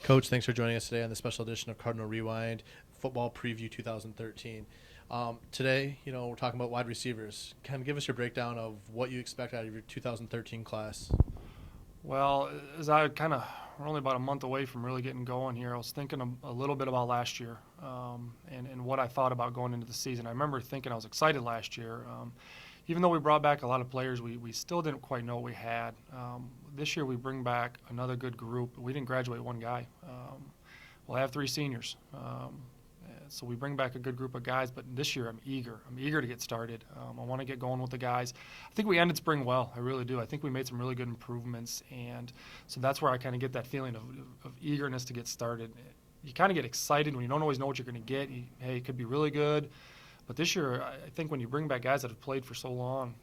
Coach, thanks for joining us today on the special edition of Cardinal Rewind Football Preview 2013. Today, we're talking about wide receivers. Kind of give us your breakdown of what you expect out of your 2013 class. Well, as we're only about a month away from really getting going here, I was thinking a little bit about last year and what I thought about going into the season. I remember thinking I was excited last year. Even though we brought back a lot of players, we still didn't quite know what we had. This year we bring back another good group. We didn't graduate one guy. We'll have 3 seniors. So we bring back a good group of guys, but this year I'm eager. I'm eager to get started. I want to get going with the guys. I think we ended spring well. I really do. I think we made some really good improvements, and so that's where I kind of get that feeling of eagerness to get started. You kind of get excited when you don't always know what you're going to get. Hey, it could be really good. But this year, I think when you bring back guys that have played for so long,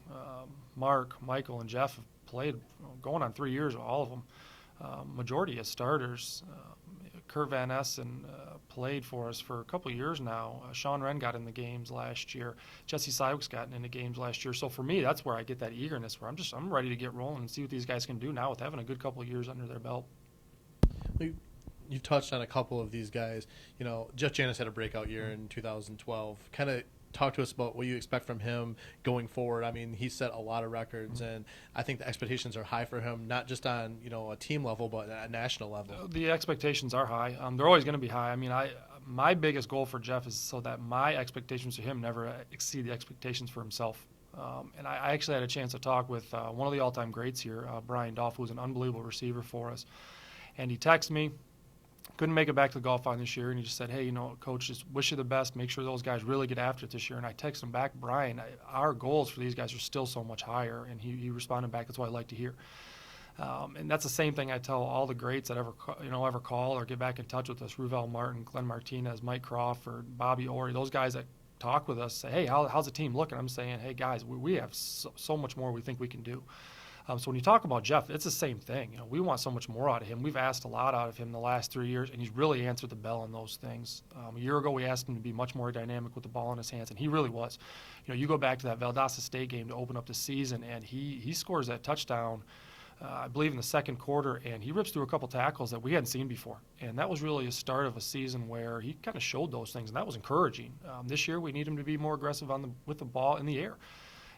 Mark, Michael, and Jeff have played going on 3 years, all of them, majority as starters. Kurt Van Essen played for us for a couple of years now. Wren got in the games last year. Jesse Cywick's gotten into games last year. So for me, that's where I get that eagerness, where I'm ready to get rolling and see what these guys can do now with having a good couple of years under their belt. You've touched on a couple of these guys. Jeff Janis had a breakout year in 2012. Kind of talk to us about what you expect from him going forward. I mean, he set a lot of records, and I think the expectations are high for him, not just on a team level, but at a national level. The expectations are high. They're always going to be high. I mean, my biggest goal for Jeff is so that my expectations for him never exceed the expectations for himself. And I actually had a chance to talk with one of the all-time greats here, Brian Dolph, who was an unbelievable receiver for us. And he texted me. Couldn't make it back to the golf on this year, and he just said, hey, Coach, just wish you the best. Make sure those guys really get after it this year. And I texted him back, Brian, our goals for these guys are still so much higher. And he responded back, that's what I like to hear. And that's the same thing I tell all the greats that ever call or get back in touch with us, Ruvel Martin, Glenn Martinez, Mike Crawford, Bobby Orry, those guys that talk with us say, hey, how's the team looking? I'm saying, hey, guys, we have so much more we think we can do. So when you talk about Jeff, it's the same thing. We want so much more out of him. We've asked a lot out of him the last 3 years, and he's really answered the bell on those things. A year ago, we asked him to be much more dynamic with the ball in his hands, and he really was. You go back to that Valdosta State game to open up the season, and he scores that touchdown, I believe, in the second quarter, and he rips through a couple tackles that we hadn't seen before. And that was really a start of a season where he kind of showed those things, and that was encouraging. This year, we need him to be more aggressive with the ball in the air.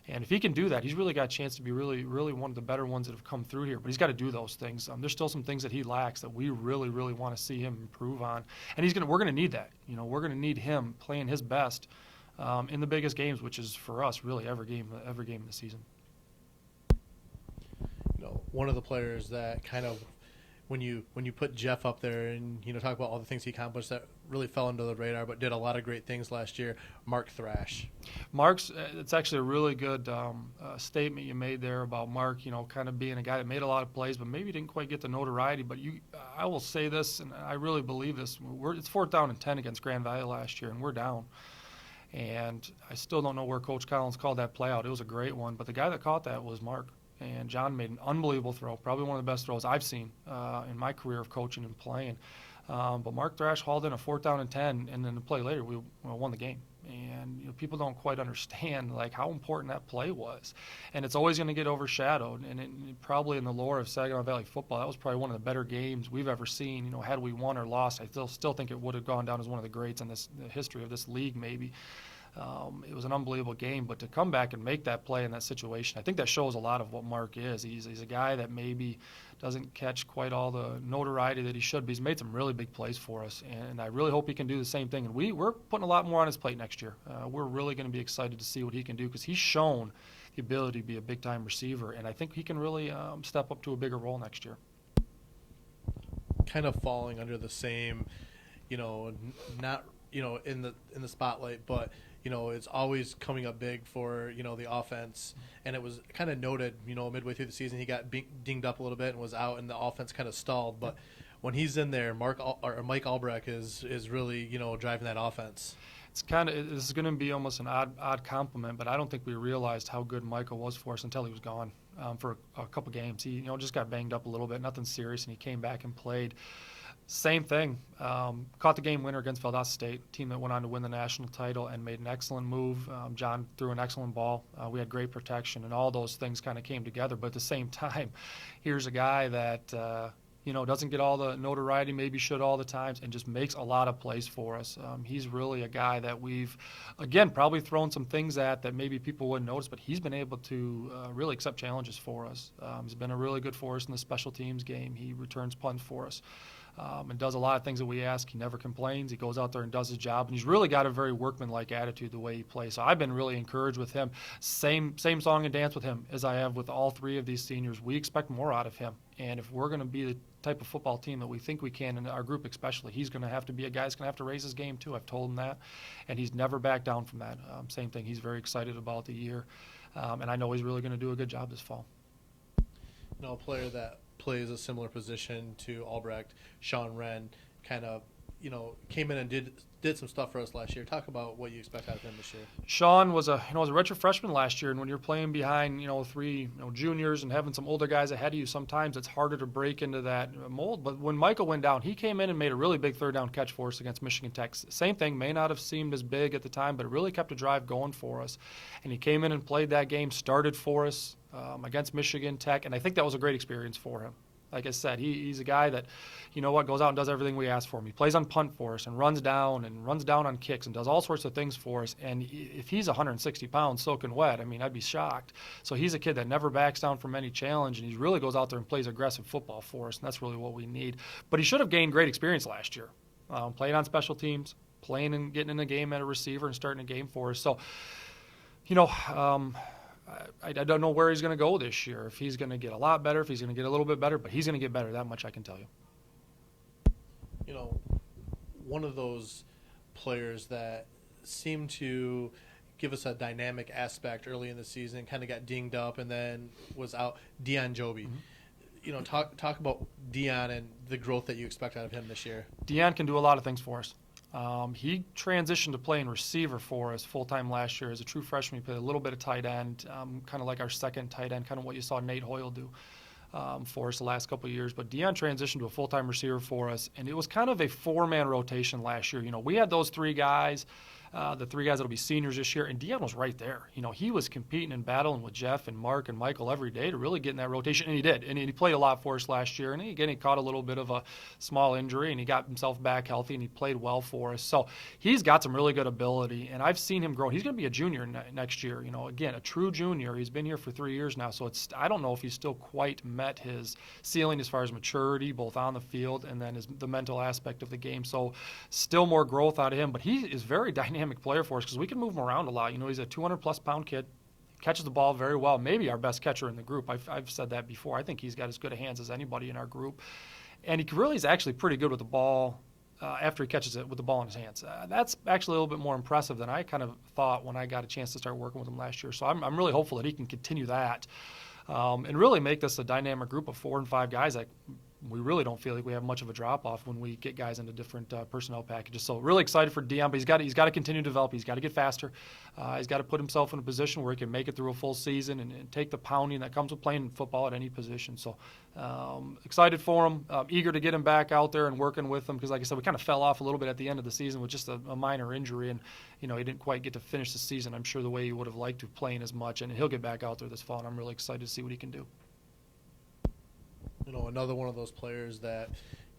And if he can do that, he's really got a chance to be really, really one of the better ones that have come through here. But he's got to do those things. There's still some things that he lacks that we really, really want to see him improve on. And we're going to need that. We're going to need him playing his best in the biggest games, which is for us really every game in the season. One of the players that kind of when you put Jeff up there and talk about all the things he accomplished that really fell under the radar but did a lot of great things last year, Mark Thrash. It's actually a really good statement you made there about Mark, kind of being a guy that made a lot of plays but maybe didn't quite get the notoriety. But I will say this, and I really believe this, it's 4th down and 10 against Grand Valley last year, and we're down. And I still don't know where Coach Collins called that play out. It was a great one, but the guy that caught that was Mark. And John made an unbelievable throw, probably one of the best throws I've seen in my career of coaching and playing. But Mark Thrash hauled in a 4th down and 10, and then the play later we won the game. And people don't quite understand how important that play was. And it's always going to get overshadowed. And probably in the lore of Saginaw Valley football, that was probably one of the better games we've ever seen. Had we won or lost, I still think it would have gone down as one of the greats in the history of this league maybe. It was an unbelievable game, but to come back and make that play in that situation, I think that shows a lot of what Mark is. He's a guy that maybe doesn't catch quite all the notoriety that he should, but he's made some really big plays for us, and I really hope he can do the same thing. And we're putting a lot more on his plate next year. We're really going to be excited to see what he can do because he's shown the ability to be a big-time receiver, and I think he can really step up to a bigger role next year. Kind of falling under the same, not in the spotlight, but it's always coming up big for the offense, and it was kind of noted midway through the season he got dinged up a little bit and was out, and the offense kind of stalled. But when he's in there, Mike Albrecht is really driving that offense. This is going to be almost an odd compliment, but I don't think we realized how good Michael was for us until he was gone for a couple games. He just got banged up a little bit, nothing serious, and he came back and played. Same thing. Caught the game winner against Valdosta State, team that went on to win the national title and made an excellent move. John threw an excellent ball. We had great protection, and all those things kind of came together. But at the same time, here's a guy that Doesn't get all the notoriety, maybe should all the times, and just makes a lot of plays for us. He's really a guy that we've, again, probably thrown some things at that maybe people wouldn't notice, but he's been able to really accept challenges for us. He's been a really good for us in the special teams game. He returns punts for us. And does a lot of things that we ask. He never complains. He goes out there and does his job. And he's really got a very workmanlike attitude the way he plays. So I've been really encouraged with him. Same song and dance with him as I have with all three of these seniors. We expect more out of him. And if we're going to be the type of football team that we think we can, in our group especially, he's going to have to be a guy who's going to have to raise his game too. I've told him that. And he's never backed down from that. Same thing. He's very excited about the year. And I know he's really going to do a good job this fall. A player that plays a similar position to Albrecht, Wren, kind of, came in and did some stuff for us last year. Talk about what you expect out of him this year. Sean was a redshirt freshman last year, and when you're playing behind three juniors and having some older guys ahead of you, sometimes it's harder to break into that mold. But when Michael went down, he came in and made a really big third down catch for us against Michigan Tech. Same thing, may not have seemed as big at the time, but it really kept a drive going for us. And he came in and played that game, started for us against Michigan Tech, and I think that was a great experience for him. Like I said, he's a guy that, goes out and does everything we ask for him. He plays on punt for us and runs down on kicks and does all sorts of things for us. And if he's 160 pounds soaking wet, I'd be shocked. So he's a kid that never backs down from any challenge, and he really goes out there and plays aggressive football for us, and that's really what we need. But he should have gained great experience last year, playing on special teams, playing and getting in the game at a receiver and starting a game for us. So, I don't know where he's going to go this year, if he's going to get a lot better, if he's going to get a little bit better, but he's going to get better, that much I can tell you. One of those players that seemed to give us a dynamic aspect early in the season, kind of got dinged up and then was out, Dionte Jobe. Mm-hmm. Talk about Dion and the growth that you expect out of him this year. Dion can do a lot of things for us. He transitioned to playing receiver for us full-time last year. As a true freshman, he played a little bit of tight end, kind of like our second tight end, kind of what you saw Nate Hoyle do for us the last couple of years. But Dion transitioned to a full-time receiver for us, and it was kind of a four-man rotation last year. We had those three guys, the three guys that will be seniors this year, and Dion was right there. He was competing and battling with Jeff and Mark and Michael every day to really get in that rotation, and he did. And he played a lot for us last year, and he caught a little bit of a small injury, and he got himself back healthy, and he played well for us. So he's got some really good ability, and I've seen him grow. He's going to be a junior next year, again, a true junior. He's been here for 3 years now, so I don't know if he's still quite met his ceiling as far as maturity, both on the field and then the mental aspect of the game. So still more growth out of him, but he is very dynamic player for us because we can move him around a lot. He's a 200-plus pound kid, catches the ball very well, maybe our best catcher in the group. I've said that before. I think he's got as good a hands as anybody in our group. And he really is actually pretty good with the ball after he catches it with the ball in his hands. That's actually a little bit more impressive than I kind of thought when I got a chance to start working with him last year. So I'm really hopeful that he can continue that and really make this a dynamic group of 4 and 5 guys that we really don't feel like we have much of a drop-off when we get guys into different personnel packages. So really excited for Dion, but he's got to continue to develop. He's got to get faster. He's got to put himself in a position where he can make it through a full season and take the pounding that comes with playing football at any position. So excited for him, eager to get him back out there and working with him because, like I said, we kind of fell off a little bit at the end of the season with just a minor injury, and he didn't quite get to finish the season, I'm sure, the way he would have liked to, playing as much. And he'll get back out there this fall, and I'm really excited to see what he can do. Another one of those players that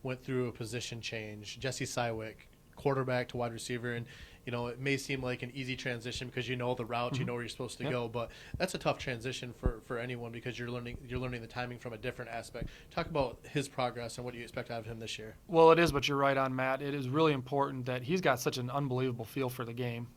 went through a position change, Jesse Cywick, quarterback to wide receiver, and it may seem like an easy transition because the route, Mm-hmm. Where you're supposed to go, but that's a tough transition for anyone because you're learning the timing from a different aspect. Talk about his progress and what do you expect out of him this year? Well, it is, but you're right on, Matt. It is really important that he's got such an unbelievable feel for the game.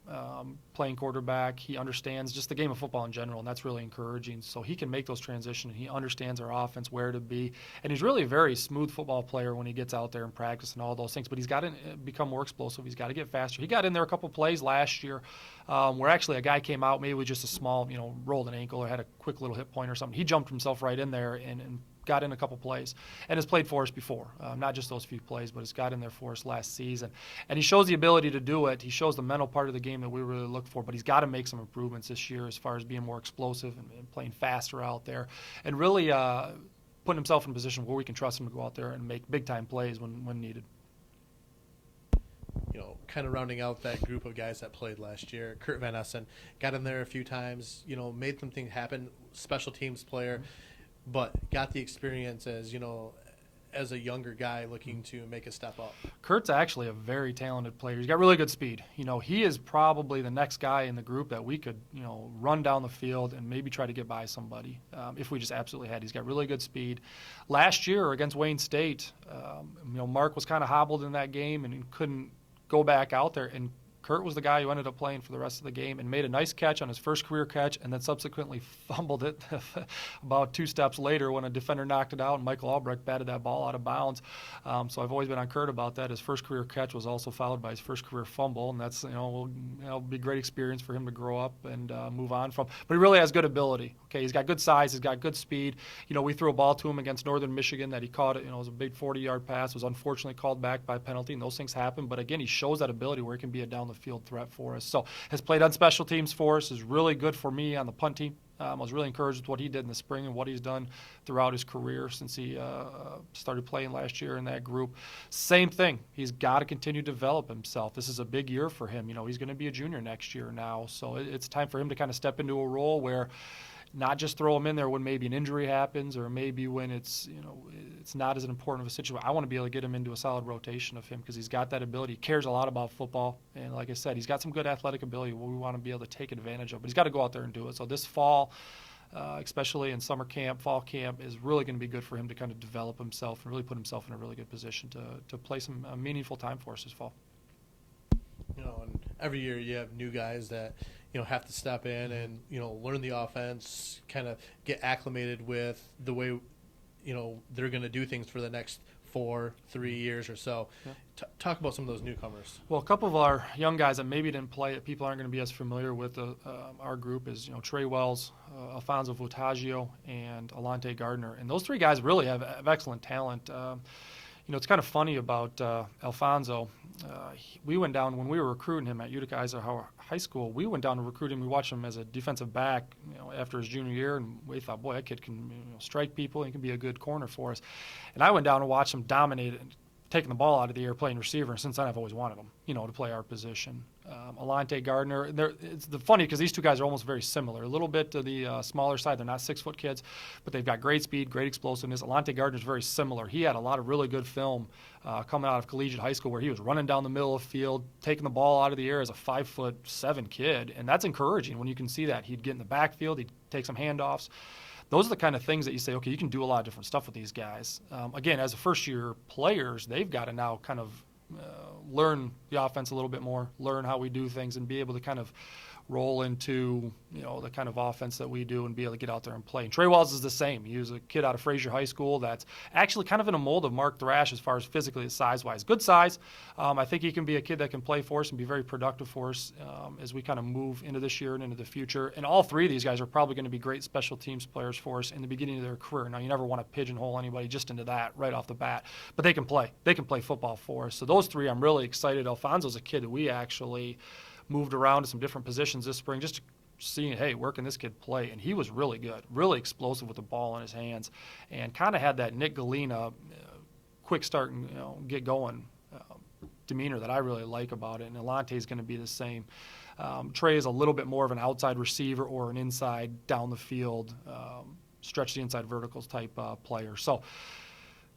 Playing quarterback, he understands just the game of football in general, and that's really encouraging. So he can make those transitions, and he understands our offense, where to be, and he's really a very smooth football player when he gets out there and practice and all those things. But he's got to become more explosive. He's got to get faster. He got in there a couple plays last year where actually a guy came out maybe with just a small, rolled an ankle or had a quick little hip point or something. He jumped himself right in there and got in a couple plays and has played for us before, not just those few plays, but has got in there for us last season. And he shows the ability to do it. He shows the mental part of the game that we really look for, but he's got to make some improvements this year as far as being more explosive and playing faster out there and really putting himself in a position where we can trust him to go out there and make big-time plays when needed. Kind of rounding out that group of guys that played last year, Kurt Van Nessen got in there a few times, made something happen, special teams player, but got the experience as a younger guy looking to make a step up? Kurt's actually a very talented player. He's got really good speed. He is probably the next guy in the group that we could, run down the field and maybe try to get by somebody if we just absolutely had. He's got really good speed. Last year against Wayne State, Mark was kind of hobbled in that game and couldn't go back out there, and Kurt was the guy who ended up playing for the rest of the game and made a nice catch on his first career catch, and then subsequently fumbled it about 2 steps later when a defender knocked it out and Michael Albrecht batted that ball out of bounds. So I've always been on Kurt about that. His first career catch was also followed by his first career fumble, and that's will be a great experience for him to grow up and move on from. But he really has good ability. Okay, he's got good size, he's got good speed. We threw a ball to him against Northern Michigan that he caught it. It was a big 40-yard pass. It was unfortunately called back by penalty, and those things happen. But again, he shows that ability where he can be a down the field threat for us. So has played on special teams for us, is really good for me on the punt team. I was really encouraged with what he did in the spring and what he's done throughout his career since he started playing last year in that group. Same thing. He's got to continue to develop himself. This is a big year for him. He's going to be a junior next year now. So it's time for him to kind of step into a role where not just throw him in there when maybe an injury happens or maybe when it's not as important of a situation. I want to be able to get him into a solid rotation of him because he's got that ability. He cares a lot about football. And like I said, he's got some good athletic ability we want to be able to take advantage of. But he's got to go out there and do it. So this fall, especially in summer camp, fall camp, is really going to be good for him to kind of develop himself and really put himself in a really good position to play some meaningful time for us this fall. And every year you have new guys that have to step in and learn the offense, kind of get acclimated with the way they're going to do things for the next 3 years or so. Yeah. Talk about some of those newcomers. Well, a couple of our young guys that maybe didn't play it, people aren't going to be as familiar with our group is Trey Wells, Alfonso Vutaggio, and Alante Gardner, and those 3 guys really have excellent talent. It's kind of funny about Alfonso. We went down when we were recruiting him at Utica Eisenhower High School. We went down to recruit him. We watched him as a defensive back, after his junior year, and we thought, boy, that kid can strike people. He can be a good corner for us. And I went down and watched him dominate, taking the ball out of the air, playing receiver. And since then, I've always wanted him, to play our position. Alante Gardner, it's funny because these 2 guys are almost very similar. A little bit to the smaller side. They're not 6-foot kids, but they've got great speed, great explosiveness. Alante Gardner is very similar. He had a lot of really good film coming out of collegiate high school where he was running down the middle of the field, taking the ball out of the air as a 5'7" kid, and that's encouraging when you can see that. He'd get in the backfield, he'd take some handoffs. Those are the kind of things that you say, okay, you can do a lot of different stuff with these guys. Again, as a first-year players, they've got to now kind of learn the offense a little bit more, learn how we do things, and be able to kind of roll into the kind of offense that we do and be able to get out there and play. And Trey Wells is the same. He was a kid out of Fraser High School that's actually kind of in a mold of Mark Thrash as far as physically, size-wise. Good size. I think he can be a kid that can play for us and be very productive for us as we kind of move into this year and into the future. And all 3 of these guys are probably going to be great special teams players for us in the beginning of their career. Now, you never want to pigeonhole anybody just into that right off the bat, but they can play. They can play football for us. So those 3, I'm really excited. Alfonso's a kid that we actually moved around to some different positions this spring just to seeing, hey, where can this kid play? And he was really good, really explosive with the ball in his hands, and kind of had that Nick Galena quick start and get going demeanor that I really like about it. And Alante is going to be the same. Trey is a little bit more of an outside receiver or an inside down the field, stretch the inside verticals type player. So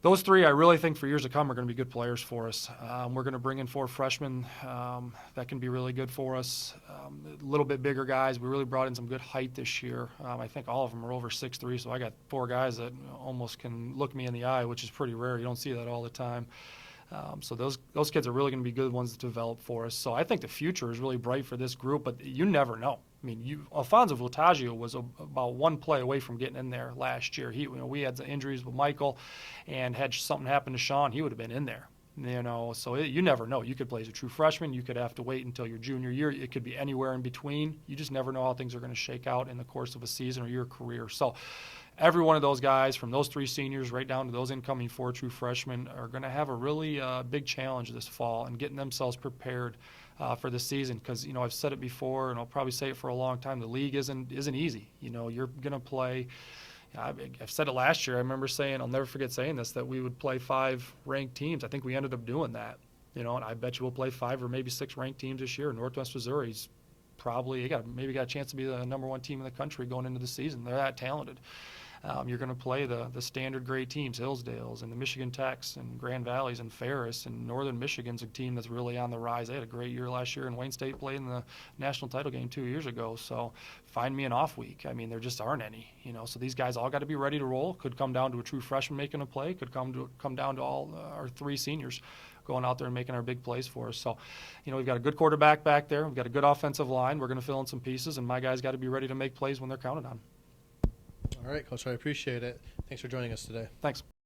those 3, I really think for years to come are going to be good players for us. We're going to bring in 4 freshmen that can be really good for us. A little bit bigger guys. We really brought in some good height this year. I think all of them are over 6'3", so I got 4 guys that almost can look me in the eye, which is pretty rare. You don't see that all the time. So those kids are really going to be good ones to develop for us. So I think the future is really bright for this group, but you never know. I mean, Alfonso Vutaggio was about 1 play away from getting in there last year. We had some injuries with Michael, and had something happen to Sean, he would have been in there. So you never know. You could play as a true freshman. You could have to wait until your junior year. It could be anywhere in between. You just never know how things are going to shake out in the course of a season or your career. So every one of those guys, from those 3 seniors right down to those incoming 4 true freshmen, are going to have a really big challenge this fall and getting themselves prepared for the season. Because I've said it before, and I'll probably say it for a long time. The league isn't easy. You're going to play. I've said it last year. I remember saying, I'll never forget saying this, that we would play 5 ranked teams. I think we ended up doing that. And I bet you we'll play 5 or maybe 6 ranked teams this year. Northwest Missouri's probably got a chance to be the number 1 team in the country going into the season. They're that talented. You're going to play the standard grade teams, Hillsdales and the Michigan Techs and Grand Valleys and Ferris, and Northern Michigan's a team that's really on the rise. They had a great year last year, and Wayne State played in the national title game 2 years ago. So find me an off week. I mean, there just aren't any, So these guys all got to be ready to roll. Could come down to a true freshman making a play. Could come down to all our 3 seniors going out there and making our big plays for us. So, we've got a good quarterback back there. We've got a good offensive line. We're going to fill in some pieces, and my guys got to be ready to make plays when they're counted on. All right, Coach, I appreciate it. Thanks for joining us today. Thanks.